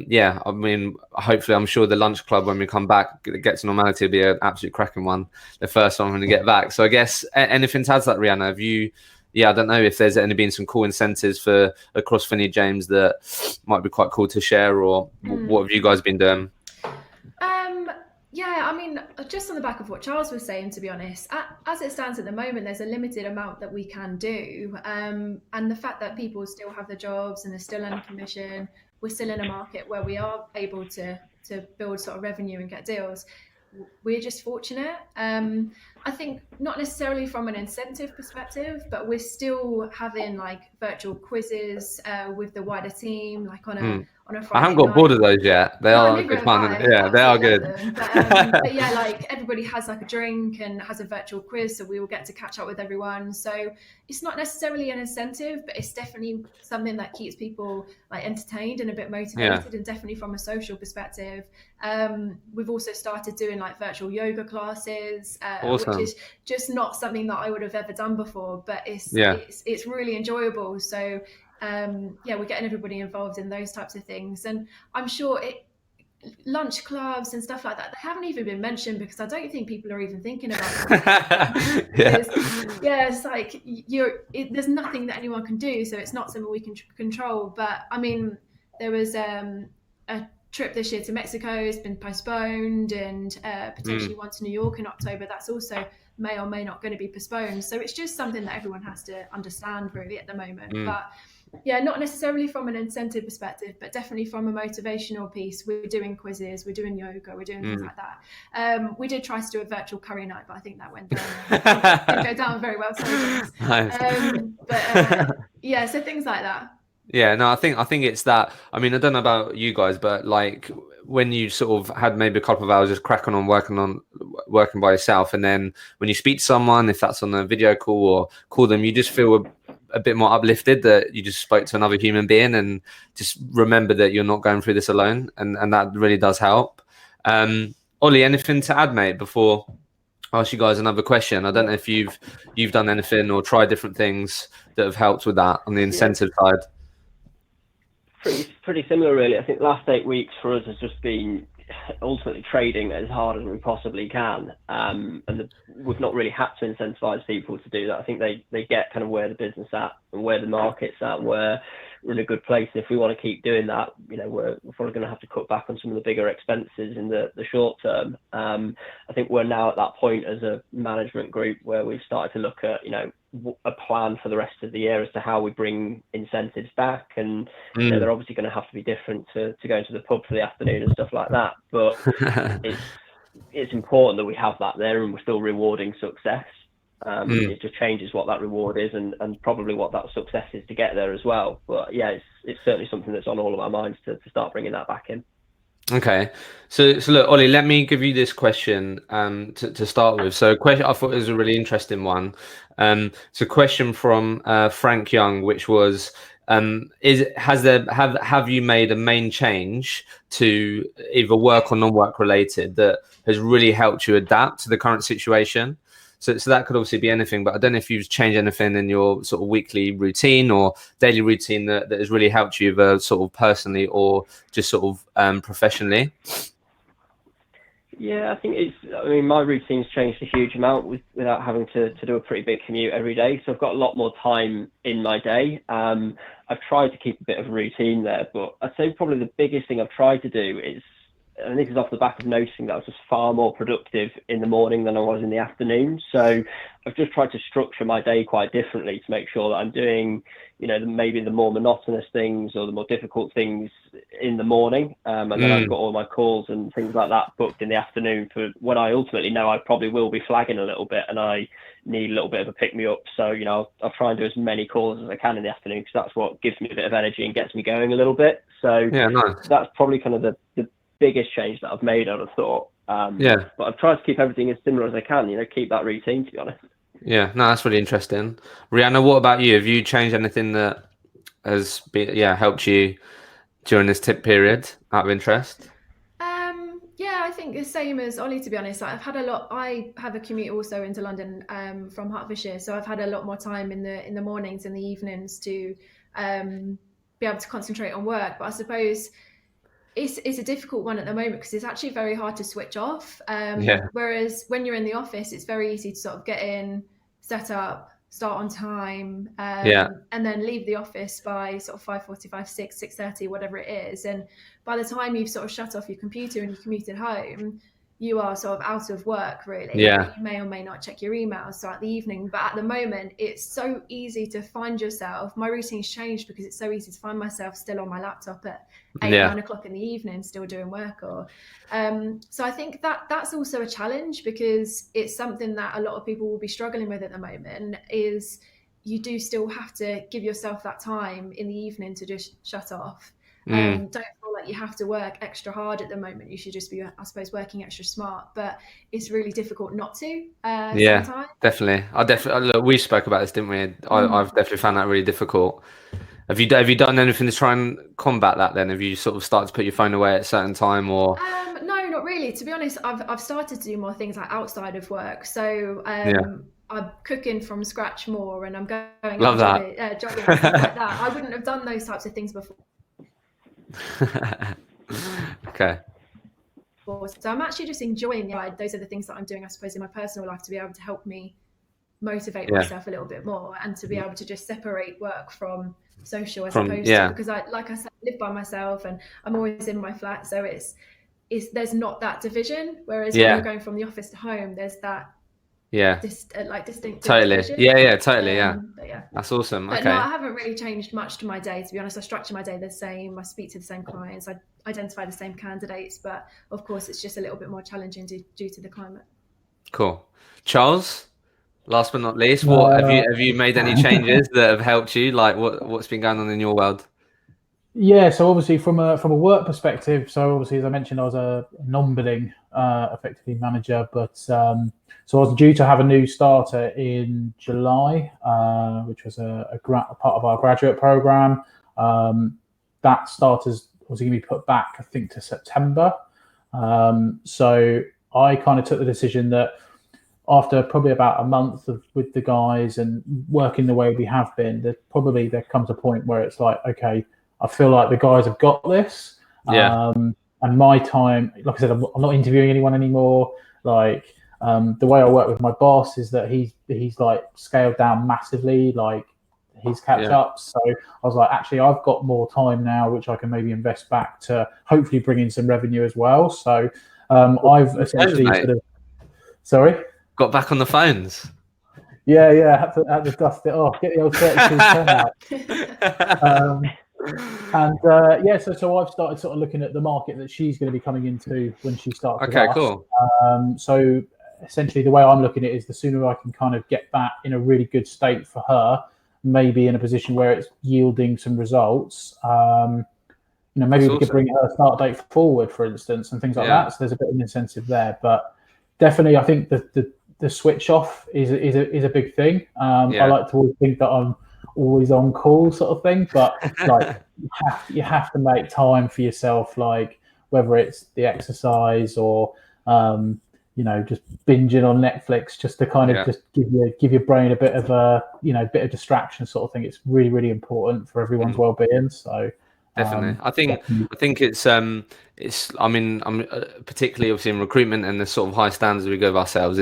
yeah, I mean, hopefully, I'm sure the lunch club when we come back, it gets normality, will be an absolute cracking one. The first one when we get back. So I guess anything to add to that, Rianna? Have you? Yeah, I don't know if there's been some cool incentives for across Finley James that might be quite cool to share, or what have you guys been doing? Yeah, I mean, just on the back of what Charles was saying, to be honest, as it stands at the moment, there's a limited amount that we can do. And the fact that people still have their jobs and they're still earning commission, we're still in a market where we are able to build sort of revenue and get deals. We're just fortunate. I think not necessarily from an incentive perspective, but we're still having like virtual quizzes with the wider team, like on a Friday I haven't got bored of those yet. They are good fun. Yeah, they are good. But yeah, like everybody has like a drink and has a virtual quiz, so we all get to catch up with everyone. So it's not necessarily an incentive, but it's definitely something that keeps people like entertained and a bit motivated, and definitely from a social perspective. We've also started doing like virtual yoga classes, which is just not something that I would have ever done before, but it's really enjoyable. So we're getting everybody involved in those types of things, and I'm sure lunch clubs and stuff like that, they haven't even been mentioned because I don't think people are even thinking about them. It's like there's nothing that anyone can do, so it's not something we can control. But I mean, there was a trip this year to Mexico has been postponed, and potentially one to New York in October that's also may or may not going to be postponed. So it's just something that everyone has to understand really at the moment. But yeah, not necessarily from an incentive perspective, but definitely from a motivational piece. We're doing quizzes, we're doing yoga, we're doing things like that. We did try to do a virtual curry night, but I think that went down. Didn't go down very well. So things like that. Yeah, no, I think it's that. I mean, I don't know about you guys, but like when you sort of had maybe a couple of hours just cracking on working by yourself, and then when you speak to someone, if that's on a video call or call them, you just feel a bit more uplifted that you just spoke to another human being, and just remember that you're not going through this alone, and that really does help. Ollie, anything to add, mate, before I ask you guys another question? I don't know if you've done anything or tried different things that have helped with that on the incentive side. Pretty similar, really. I think the last 8 weeks for us has just been ultimately trading as hard as we possibly can, and we've not really had to incentivize people to do that. I think they get kind of where the business at and where the market's at, and where we're in a good place. And if we want to keep doing that, you know, we're probably going to have to cut back on some of the bigger expenses in the short term. I think we're now at that point as a management group where we've started to look at, you know, a plan for the rest of the year as to how we bring incentives back, and you know, they're obviously going to have to be different to going to the pub for the afternoon and stuff like that, but it's important that we have that there and we're still rewarding success. It just changes what that reward is and probably what that success is to get there as well. But yeah, it's certainly something that's on all of our minds to start bringing that back in. Okay, so look, Ollie, let me give you this question to start with. So, question I thought it was a really interesting one. It's a question from Frank Young, which was, have you made a main change to either work or non-work related that has really helped you adapt to the current situation? So that could obviously be anything, but I don't know if you've changed anything in your sort of weekly routine or daily routine that has really helped you either sort of personally or just sort of professionally. Yeah, I think my routine's changed a huge amount without having to do a pretty big commute every day. So I've got a lot more time in my day. I've tried to keep a bit of a routine there, but I'd say probably the biggest thing I've tried to do is and this is off the back of noticing that I was just far more productive in the morning than I was in the afternoon. So I've just tried to structure my day quite differently to make sure that I'm doing, maybe the more monotonous things or the more difficult things in the morning. And then I've got all my calls and things like that booked in the afternoon for when I ultimately know I probably will be flagging a little bit and I need a little bit of a pick me up. So, I'll try and do as many calls as I can in the afternoon because that's what gives me a bit of energy and gets me going a little bit. So Yeah, nice. That's probably kind of the biggest change that I've made, I'd have thought. But I've tried to keep everything as similar as I can, keep that routine, to be honest. Yeah, no, that's really interesting. Rianna, what about you? Have you changed anything that has helped you during this tip period out of interest? Yeah, I think the same as Ollie, to be honest. I have a commute also into London from Hertfordshire, so I've had a lot more time in the mornings and the evenings to be able to concentrate on work. But I suppose it's a difficult one at the moment because it's actually very hard to switch off. Whereas when you're in the office, it's very easy to sort of get in, set up, start on time, and then leave the office by sort of 5:45, 6:30, whatever it is. And by the time you've sort of shut off your computer and you commuted home, you are sort of out of work, really. Yeah. You may or may not check your emails throughout the evening, but at the moment, it's so easy to find yourself. My routine's changed because it's so easy to find myself still on my laptop at 9 o'clock in the evening, still doing work. So I think that's also a challenge because it's something that a lot of people will be struggling with at the moment. Is you do still have to give yourself that time in the evening to just shut off. Don't feel like you have to work extra hard at the moment. You should just be, I suppose, working extra smart. But it's really difficult not to. Sometimes. Definitely. Look, we spoke about this, didn't we? I've definitely found that really difficult. Have you done anything to try and combat that? Then have you sort of started to put your phone away at a certain time, or? No, not really. To be honest, I've started to do more things like outside of work. So I'm cooking from scratch more, and I'm going jogging and stuff like that. I wouldn't have done those types of things before. Okay. So I'm actually just enjoying the ride. Those are the things that I'm doing, I suppose, in my personal life to be able to help me motivate myself a little bit more and to be able to just separate work from social as opposed to, because like I said, I live by myself and I'm always in my flat, so it's there's not that division, whereas when you're going from the office to home, there's that distinct totally division. Totally But that's awesome. But okay. no, I haven't really changed much to my day, to be honest. I structure my day the same, I speak to the same clients, I identify the same candidates, but of course it's just a little bit more challenging due to the climate. Cool. Charles, last but not least, what have you made any changes that have helped you? Like what's been going on in your world? Yeah, so obviously from a work perspective, so obviously as I mentioned, I was a non-billing effectively manager, but so I was due to have a new starter in July, which was a part of our graduate program. That starter's was going to be put back, I think, to September. So I kind of took the decision that after probably about a month with the guys and working the way we have been, there comes a point where it's like, okay, I feel like the guys have got this. And my time, like I said, I'm not interviewing anyone anymore. Like the way I work with my boss is that he's like scaled down massively, like he's catch up. So I was like, actually, I've got more time now, which I can maybe invest back to hopefully bring in some revenue as well. So I've essentially sorry? Got back on the phones. Yeah, had to dust it off, get the old 3210 out. So I've started sort of looking at the market that she's going to be coming into when she starts. Okay, cool. So essentially, the way I'm looking at it is the sooner I can kind of get that in a really good state for her, maybe in a position where it's yielding some results. Maybe we could bring her start date forward, for instance, and things like that. So there's a bit of an incentive there, but definitely, I think the switch off is a big thing. I like to always think that I'm always on call, sort of thing, but like you have to make time for yourself, like whether it's the exercise or just binging on Netflix, just to kind of just give your brain a bit of a bit of distraction, sort of thing. It's really, really important for everyone's well-being. So definitely, I think it's I mean, I'm particularly obviously in recruitment and the sort of high standards we go of ourselves.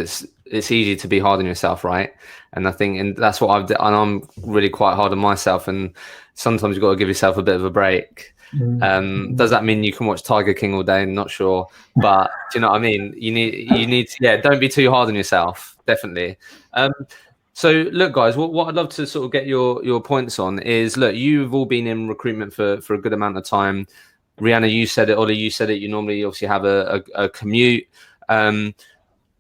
It's easy to be hard on yourself, right? And I think, and that's what I've done. And I'm really quite hard on myself. And sometimes you've got to give yourself a bit of a break. Does that mean you can watch Tiger King all day? Not sure, but do you know what I mean? You need to, yeah, don't be too hard on yourself, definitely. So look, guys, what I'd love to sort of get your points on is, look, you've all been in recruitment for a good amount of time. Rianna, you said it. Ollie, you said it. You normally obviously have a commute.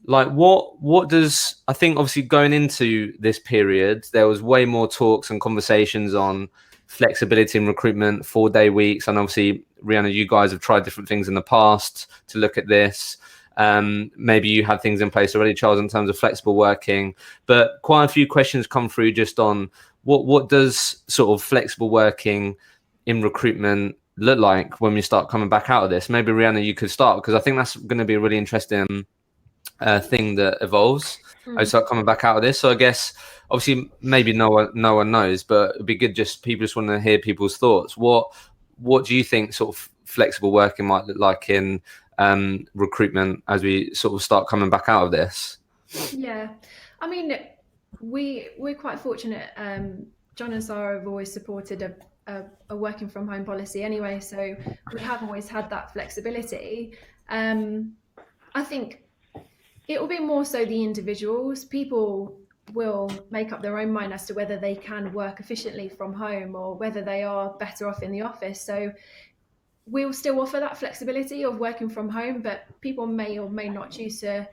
Like what does, I think obviously going into this period, there was way more talks and conversations on flexibility in recruitment, 4-day weeks. And obviously, Rianna, you guys have tried different things in the past to look at this. Maybe you had things in place already, Charles, in terms of flexible working, but quite a few questions come through just on what does sort of flexible working in recruitment look like when we start coming back out of this? Maybe Rianna, you could start, because I think that's going to be a really interesting thing that evolves. I start coming back out of this. So I guess obviously maybe no one knows, but it'd be good, just people just want to hear people's thoughts. What do you think sort of flexible working might look like in recruitment as we sort of start coming back out of this? Yeah, I mean, we're quite fortunate. John and Sarah have always supported a working from home policy anyway, so we have always had that flexibility. I think it will be more so the individuals. People will make up their own mind as to whether they can work efficiently from home or whether they are better off in the office. So we'll still offer that flexibility of working from home, but people may or may not choose to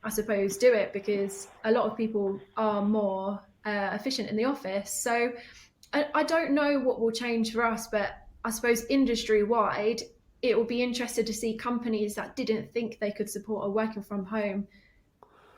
I suppose, do it, because a lot of people are more efficient in the office. So I don't know what will change for us, but I suppose industry-wide, it will be interesting to see companies that didn't think they could support a working from home,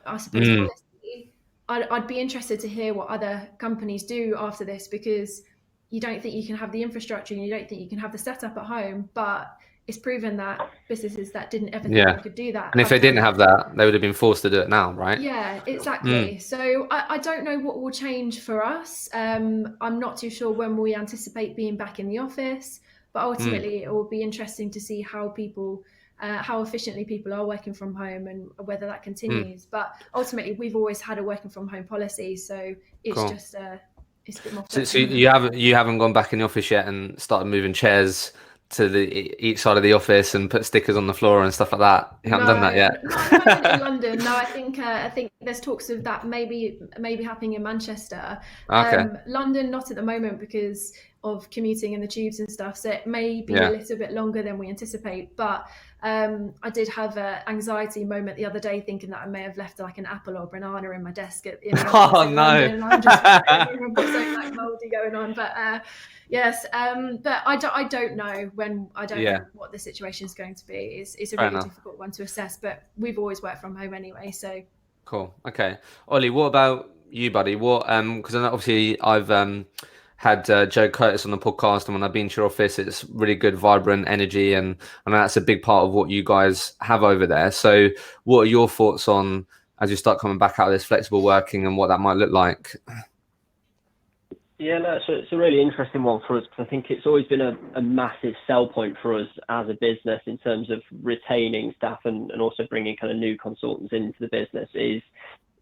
I suppose, policy. I'd be interested to hear what other companies do after this, because you don't think you can have the infrastructure and you don't think you can have the setup at home, but it's proven that businesses that didn't ever think they could do that. And if they didn't have that, they would have been forced to do it now, right? Yeah, exactly. So I don't know what will change for us. I'm not too sure when we anticipate being back in the office, but ultimately it will be interesting to see how people, how efficiently people are working from home and whether that continues. But ultimately, we've always had a working from home policy, so it's just it's a bit more. So you haven't gone back in the office yet and started moving chairs to each side of the office and put stickers on the floor and stuff like that? You haven't done that yet? No, I haven't in London. No, I think there's talks of that maybe happening in Manchester. Okay. London, not at the moment because of commuting and the tubes and stuff. So it may be a little bit longer than we anticipate. But I did have an anxiety moment the other day, thinking that I may have left like an apple or banana in my desk in the office in London, and I'm just something like mouldy going on. But yes, but I don't know when. I don't know what the situation is going to be. It's a really difficult one to assess. But we've always worked from home anyway, so. Cool. Okay, Ollie, what about you, buddy? What? Because obviously I've had Joe Curtis on the podcast, and when I've been to your office, it's really good, vibrant energy, and I know that's a big part of what you guys have over there. So, what are your thoughts on as you start coming back out of this flexible working and what that might look like? Yeah, no, so it's a really interesting one for us, because I think it's always been a massive sell point for us as a business in terms of retaining staff and also bringing kind of new consultants into the business is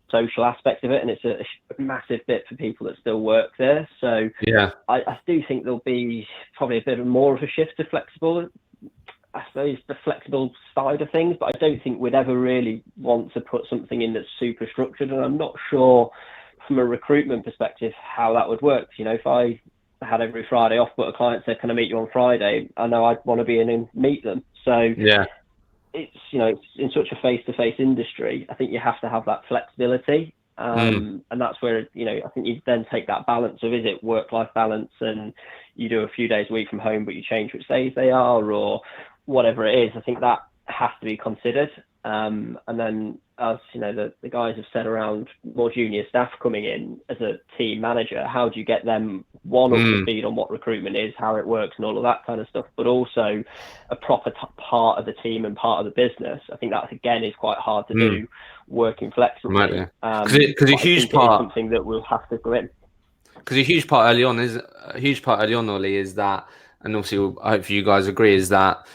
social aspect of it, and it's a massive bit for people that still work there. So yeah, I do think there'll be probably a bit more of a shift to flexible, I suppose, the flexible side of things, but I don't think we'd ever really want to put something in that's super structured, and I'm not sure from a recruitment perspective how that would work. You know, if I had every Friday off but a client said, can I meet you on Friday, I know I'd want to be in and meet them. So yeah, it's, you know, it's in such a face-to-face industry, I think you have to have that flexibility. And that's where, you know, I think you then take that balance of, is it work-life balance and you do a few days a week from home, but you change which days they are or whatever it is. I think that has to be considered. And then, as you know, the guys have said around more junior staff coming in as a team manager, how do you get them up to speed on what recruitment is, how it works and all of that kind of stuff, but also a proper part of the team and part of the business. I think that again is quite hard to do working flexibly. Because a huge part, something that we'll have to go in. Because a huge part early on, Ollie, is that, and obviously I hope you guys agree, is that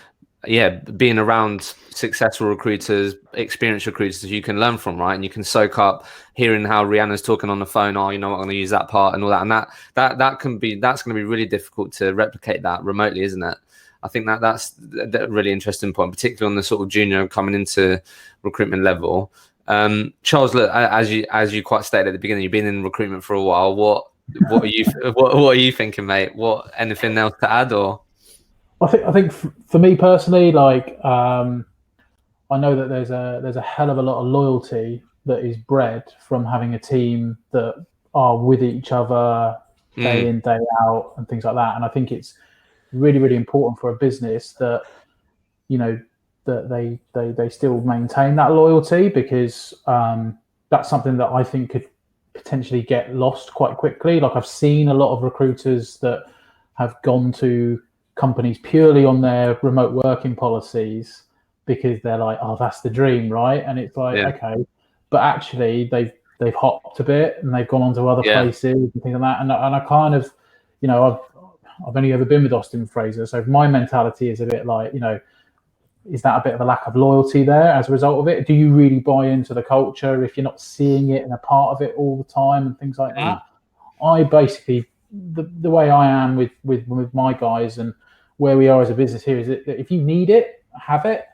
being around successful recruiters, experienced recruiters you can learn from, right? And you can soak up hearing how Rianna's talking on the phone. Oh, you know what, I'm going to use that part and all that. And that's going to be really difficult to replicate that remotely, isn't it? I think that's a really interesting point, particularly on the sort of junior coming into recruitment level. Charles, look, as you quite stated at the beginning, you've been in recruitment for a while. What are you thinking, mate? Anything else to add, or? I think for me personally, like I know that there's a hell of a lot of loyalty that is bred from having a team that are with each other day in, day out, and things like that. And I think it's really, really important for a business that, you know, that they still maintain that loyalty, because that's something that I think could potentially get lost quite quickly. Like, I've seen a lot of recruiters that have gone to companies purely on their remote working policies because they're like, oh, that's the dream, right? And it's like, okay, but actually they've hopped a bit and they've gone on to other places and things like that. And I kind of, you know, I've only ever been with Austin Fraser, so my mentality is a bit like, you know, is that a bit of a lack of loyalty there as a result of it? Do you really buy into the culture if you're not seeing it and a part of it all the time and things like that? I basically, the way I am with my guys and where we are as a business here is that if you need it, have it,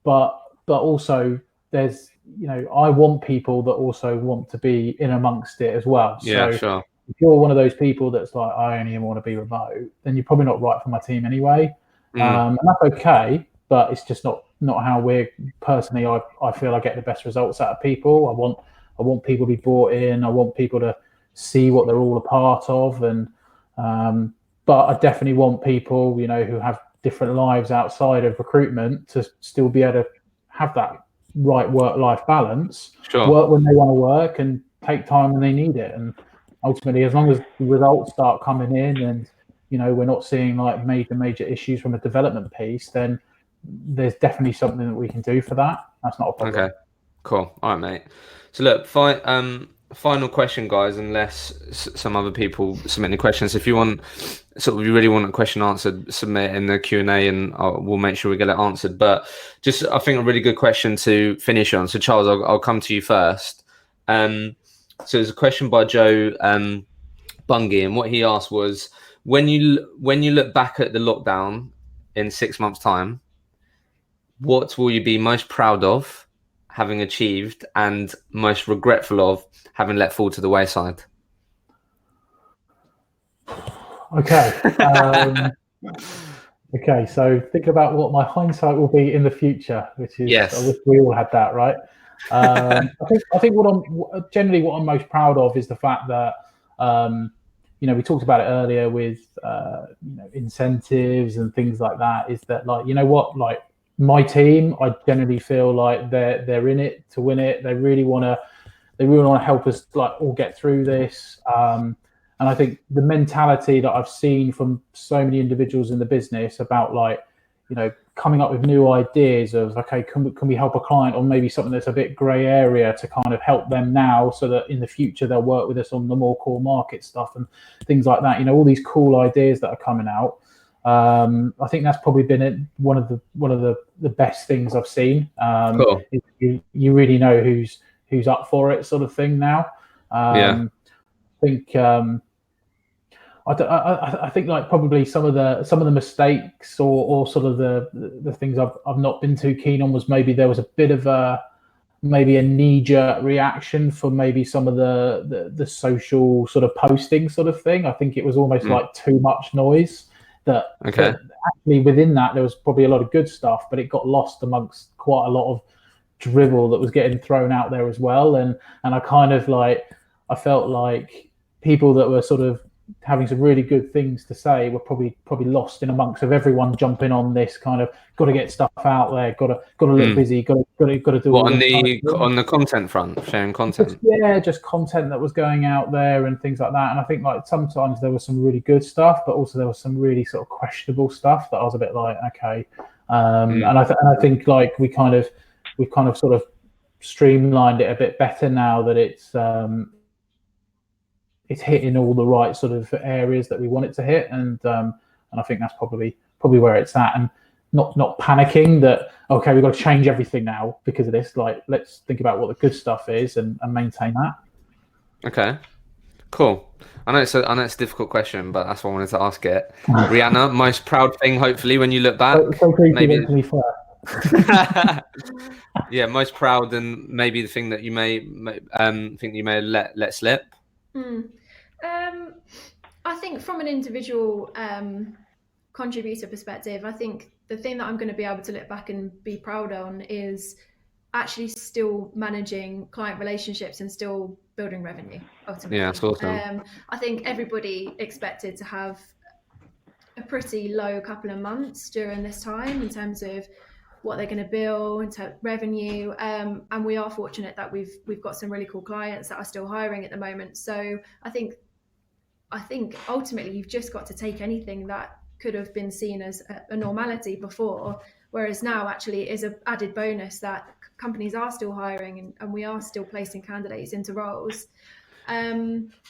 but also there's, you know, I want people that also want to be in amongst it as well. Yeah, so sure. If you're one of those people that's like, I only want to be remote, then you're probably not right for my team anyway. And that's okay, but it's just not how we're personally. I feel I get the best results out of people. I want people to be brought in. I want people to see what they're all a part of, and but I definitely want people, you know, who have different lives outside of recruitment to still be able to have that right work-life balance. Sure. Work when they want to work and take time when they need it. And ultimately, as long as the results start coming in and, you know, we're not seeing like major issues from a development piece, then there's definitely something that we can do for that. That's not a problem. Okay, cool. All right, mate. So look, final question, guys, unless some other people submit any questions. If you want, sort of, you really want a question answered, submit in the Q&A and we'll make sure we get it answered. But just, I think a really good question to finish on. So Charles, I'll come to you first. So there's a question by Joe Bungie, and what he asked was, when you look back at the lockdown in 6 months' time, what will you be most proud of having achieved and most regretful of having let fall to the wayside? Okay. Okay, so think about what my hindsight will be in the future, which is, yes, I wish we all had that, right? I think what I'm most proud of is the fact that, you know, we talked about it earlier with you know, incentives and things like that, is that, like, you know what, like, my team, I generally feel like they're in it to win it. They really want to help us, like, all get through this. And I think the mentality that I've seen from so many individuals in the business about, like, you know, coming up with new ideas of, okay, can we help a client on maybe something that's a bit grey area to kind of help them now, so that in the future they'll work with us on the more core market stuff and things like that. You know, all these cool ideas that are coming out. I think that's probably been one of the best things I've seen. cool. You really know who's up for it, sort of thing now. I think I think, like, probably some of the mistakes or sort of the things I've not been too keen on was maybe there was a bit of a knee-jerk reaction for maybe some of the social sort of posting sort of thing. I think it was almost like too much noise. That actually within that there was probably a lot of good stuff, but it got lost amongst quite a lot of drivel that was getting thrown out there as well. And I kind of, like, I felt like people that were sort of having some really good things to say were probably lost in amongst of everyone jumping on this kind of, got to get stuff out there, got to look busy, got to do what, on the content front, sharing content. Just content that was going out there and things like that. And I think, like, sometimes there was some really good stuff, but also there was some really sort of questionable stuff that I was a bit like, okay. And I think, like, we've kind of sort of streamlined it a bit better now that it's hitting all the right sort of areas that we want it to hit, and I think that's probably where it's at. And not panicking that, okay, we've got to change everything now because of this. Like, let's think about what the good stuff is and maintain that. Okay, cool. I know it's a difficult question, but that's why I wanted to ask it. Rianna, most proud thing, hopefully, when you look back, maybe. Yeah, most proud, and maybe the thing that you may think you may let slip. I think from an individual contributor perspective, I think the thing that I'm going to be able to look back and be proud on is actually still managing client relationships and still building revenue ultimately. Yeah, that's awesome. I think everybody expected to have a pretty low couple of months during this time in terms of what they're going to bill into revenue, and we are fortunate that we've got some really cool clients that are still hiring at the moment. So I think ultimately you've just got to take anything that could have been seen as a normality before, whereas now actually is an added bonus that companies are still hiring and we are still placing candidates into roles.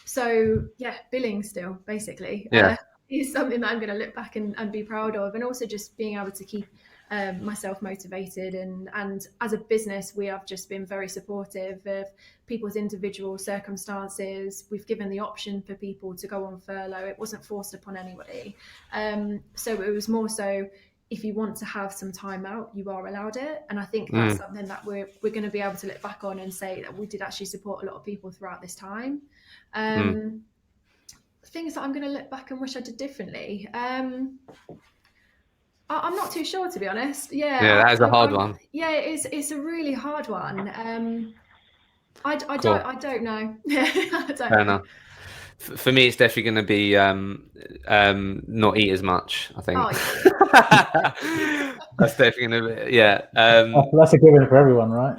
So yeah, billing still basically is something that I'm going to look back and be proud of, and also just being able to keep myself motivated, and as a business we have just been very supportive of people's individual circumstances. We've given the option for people to go on furlough. It wasn't forced upon anybody, so it was more so, if you want to have some time out, you are allowed it. And I think that's something that we're going to be able to look back on and say that we did actually support a lot of people throughout this time. Things that I'm going to look back and wish I did differently. I'm not too sure, to be honest. Yeah, that is a hard one. Yeah, it's a really hard one. I Cool. don't know. Fair enough. For me, it's definitely going to be not eat as much, I think. Oh, yeah. That's definitely going to be, yeah. That's a given for everyone, right?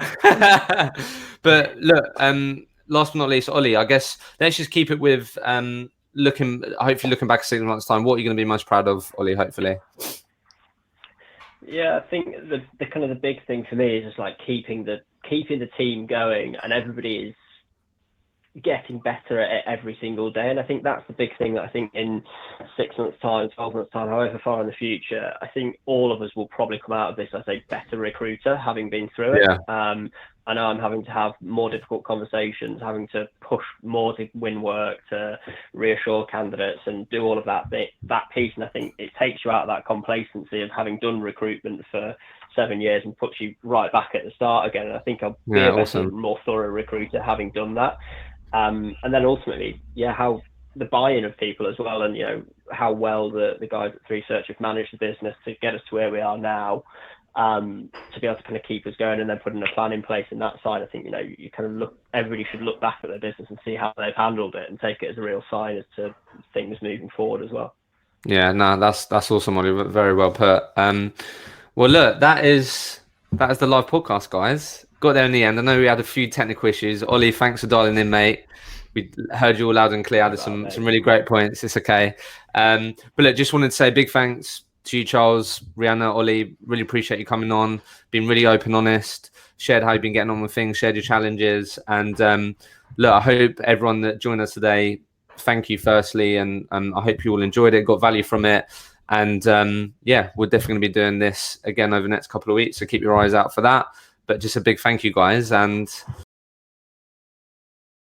But look, last but not least, Ollie, I guess let's just keep it with hopefully looking back 6 months' time. What are you going to be most proud of, Ollie, hopefully? Yeah, I think the kind of the big thing for me is just like keeping the team going, and everybody is getting better at it every single day. And I think that's the big thing that I think in 6 months' time, 12 months' time, however far in the future, I think all of us will probably come out of this as a better recruiter, having been through it. Yeah. I know I'm having to have more difficult conversations, having to push more to win work, to reassure candidates and do all of that piece. And I think it takes you out of that complacency of having done recruitment for 7 years and puts you right back at the start again. And I think I'll be a better, more thorough recruiter having done that. And then ultimately, how the buy-in of people as well, and how well the guys at 3Search have managed the business to get us to where we are now, to be able to kind of keep us going, and then putting a plan in place in that side. I think you kind of everybody should look back at their business and see how they've handled it and take it as a real sign as to things moving forward as well. Yeah, no, that's awesome, Ollie. Very well put. Well, look, that is the live podcast, guys. Got there in the end. I know we had a few technical issues. Ollie, thanks for dialing in, mate. We heard you all loud and clear. Added some really great points. It's okay. But look, just wanted to say a big thanks to you, Charles, Rianna, Ollie. Really appreciate you coming on. Been really open, honest. Shared how you've been getting on with things. Shared your challenges. And look, I hope everyone that joined us today, thank you firstly, and I hope you all enjoyed it, got value from it. And we're definitely going to be doing this again over the next couple of weeks. So keep your eyes out for that. But just a big thank you, guys. And